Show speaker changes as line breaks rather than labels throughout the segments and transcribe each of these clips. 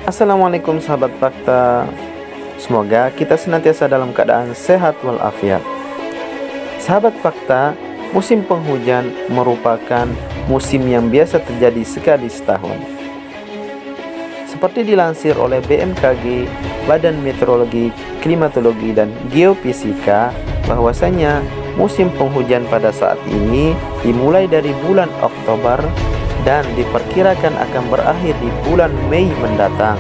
Assalamualaikum sahabat fakta. Semoga kita senantiasa dalam keadaan sehat walafiat. Sahabat fakta, musim penghujan merupakan musim yang biasa terjadi sekali setahun. Seperti dilansir oleh BMKG, Badan Meteorologi, Klimatologi dan Geofisika, bahwasanya musim penghujan pada saat ini dimulai dari bulan Oktober dan diperkirakan akan berakhir di bulan Mei mendatang.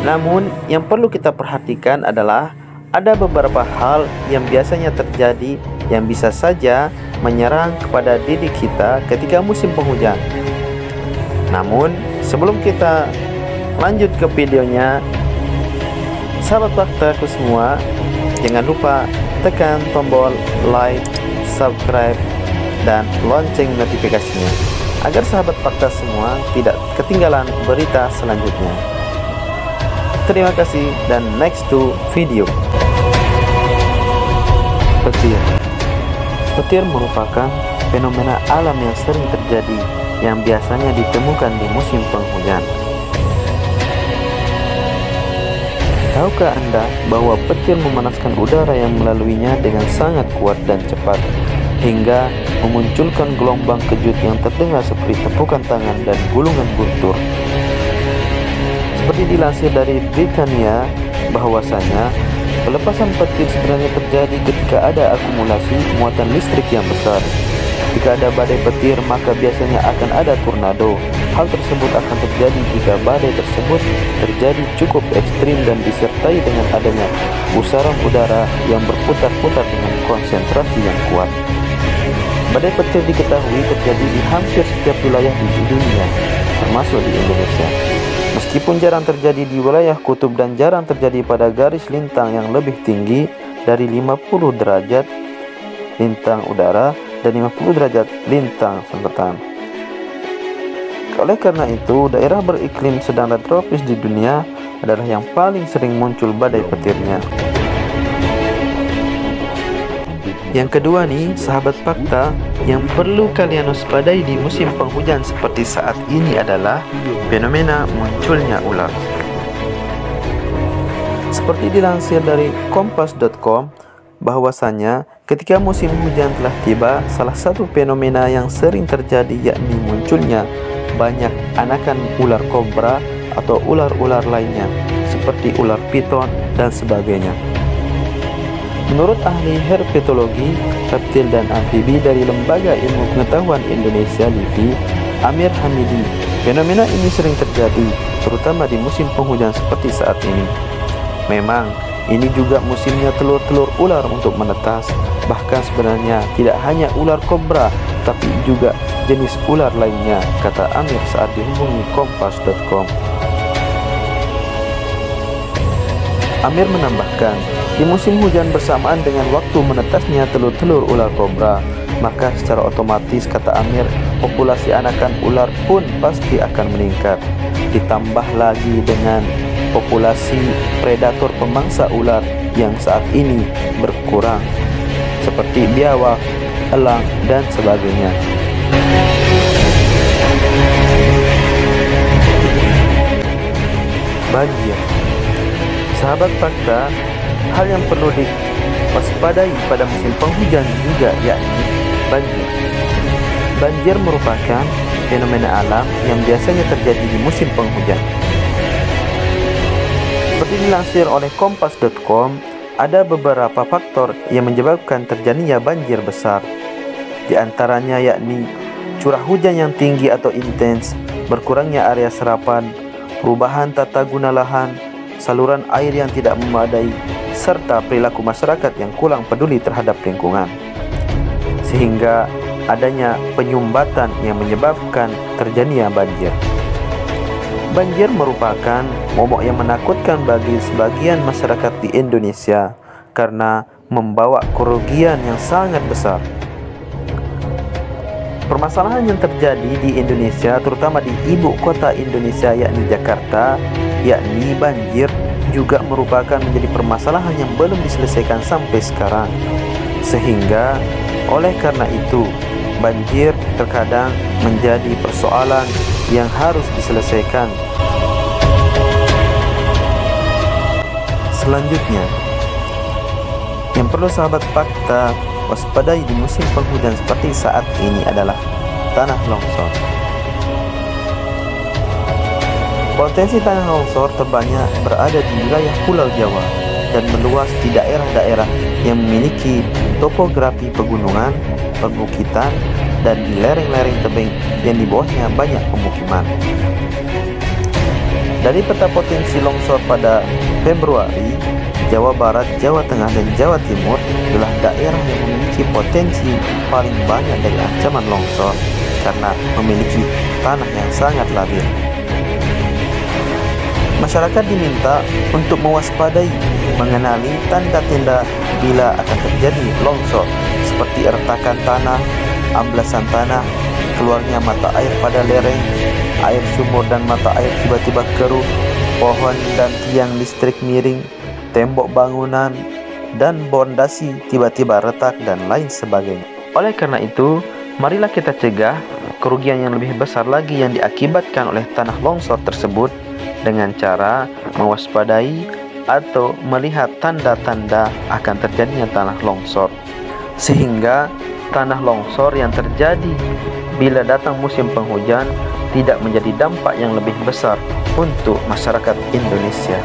Namun, yang perlu kita perhatikan adalah ada beberapa hal yang biasanya terjadi yang bisa saja menyerang kepada diri kita ketika musim penghujan. Namun, sebelum kita lanjut ke videonya, sahabat faktaku semua, jangan lupa tekan tombol like, subscribe, dan lonceng notifikasinya agar sahabat fakta semua tidak ketinggalan berita selanjutnya. Terima kasih dan next to video. Petir. Petir merupakan fenomena alam yang sering terjadi yang biasanya ditemukan di musim penghujan. Tahukah Anda bahwa petir memanaskan udara yang melaluinya dengan sangat kuat dan cepat hingga memunculkan gelombang kejut yang terdengar seperti tepukan tangan dan gulungan guntur. Seperti dilansir dari Britania, bahwasanya pelepasan petir sebenarnya terjadi ketika ada akumulasi muatan listrik yang besar. Jika ada badai petir, maka biasanya akan ada tornado. Hal tersebut akan terjadi jika badai tersebut terjadi cukup ekstrim dan disertai dengan adanya pusaran udara yang berputar-putar dengan konsentrasi yang kuat. Badai petir diketahui terjadi di hampir setiap wilayah di dunia, termasuk di Indonesia. Meskipun jarang terjadi di wilayah kutub dan jarang terjadi pada garis lintang yang lebih tinggi dari 50 derajat lintang udara dan 50 derajat lintang selatan. Oleh karena itu, daerah beriklim sedang dan tropis di dunia adalah yang paling sering muncul badai petirnya. Yang kedua nih, sahabat fakta, yang perlu kalian waspadai di musim penghujan seperti saat ini adalah fenomena munculnya ular. Seperti dilansir dari kompas.com, bahwasanya ketika musim hujan telah tiba, salah satu fenomena yang sering terjadi yakni munculnya banyak anakan ular kobra atau ular-ular lainnya seperti ular piton dan sebagainya. Menurut ahli herpetologi, reptil dan amfibi dari Lembaga Ilmu Pengetahuan Indonesia LIPI, Amir Hamidi, fenomena ini sering terjadi, terutama di musim penghujan seperti saat ini. Memang, ini juga musimnya telur-telur ular untuk menetas. Bahkan sebenarnya tidak hanya ular kobra, tapi juga jenis ular lainnya, kata Amir saat dihubungi kompas.com. Amir menambahkan, di musim hujan bersamaan dengan waktu menetasnya telur-telur ular kobra, maka secara otomatis, kata Amir, populasi anakan ular pun pasti akan meningkat. Ditambah lagi dengan populasi predator pemangsa ular yang saat ini berkurang, seperti biawak, elang, dan sebagainya. Banjir. Sahabat fakta, hal yang perlu diwaspadai pada musim penghujan juga yakni banjir. Banjir merupakan fenomena alam yang biasanya terjadi di musim penghujan. Seperti dilansir oleh kompas.com, ada beberapa faktor yang menyebabkan terjadinya banjir besar. Di antaranya yakni curah hujan yang tinggi atau intens, berkurangnya area serapan, perubahan tata guna lahan, saluran air yang tidak memadai, serta perilaku masyarakat yang kurang peduli terhadap lingkungan, sehingga adanya penyumbatan yang menyebabkan terjadinya banjir. Banjir merupakan momok yang menakutkan bagi sebagian masyarakat di Indonesia karena membawa kerugian yang sangat besar. Permasalahan yang terjadi di Indonesia, terutama di ibu kota Indonesia yakni Jakarta, yakni banjir, juga merupakan menjadi permasalahan yang belum diselesaikan sampai sekarang. Sehingga oleh karena itu, banjir terkadang menjadi persoalan yang harus diselesaikan. selanjutnya yang perlu sahabat fakta waspadai di musim penghujan seperti saat ini adalah tanah longsor. Potensi tanah longsor terbanyak berada di wilayah Pulau Jawa dan meluas di daerah-daerah yang memiliki topografi pegunungan, perbukitan, dan di lereng-lereng tebing yang di bawahnya banyak pemukiman. Dari peta potensi longsor pada Februari, Jawa Barat, Jawa Tengah, dan Jawa Timur adalah daerah yang memiliki potensi paling banyak dari ancaman longsor karena memiliki tanah yang sangat labil. Masyarakat diminta untuk mewaspadai, mengenali tanda-tanda bila akan terjadi longsor seperti retakan tanah, amblasan tanah, keluarnya mata air pada lereng, air sumur dan mata air tiba-tiba keruh, pohon dan tiang listrik miring, tembok bangunan dan pondasi tiba-tiba retak dan lain sebagainya. Oleh karena itu, marilah kita cegah kerugian yang lebih besar lagi yang diakibatkan oleh tanah longsor tersebut dengan cara mewaspadai atau melihat tanda-tanda akan terjadinya tanah longsor, sehingga tanah longsor yang terjadi bila datang musim penghujan tidak menjadi dampak yang lebih besar untuk masyarakat Indonesia.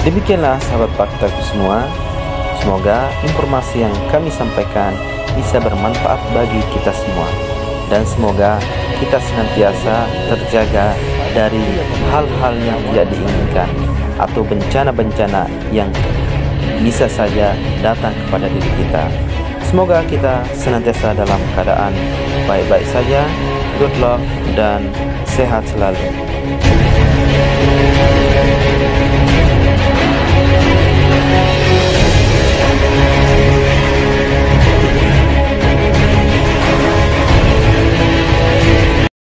Demikianlah sahabat faktaku semua. Semoga informasi yang kami sampaikan bisa bermanfaat bagi kita semua, dan semoga kita senantiasa terjaga dari hal-hal yang tidak diinginkan atau bencana-bencana yang bisa saja datang kepada diri kita. Semoga kita senantiasa dalam keadaan baik-baik saja, good luck, dan sehat selalu.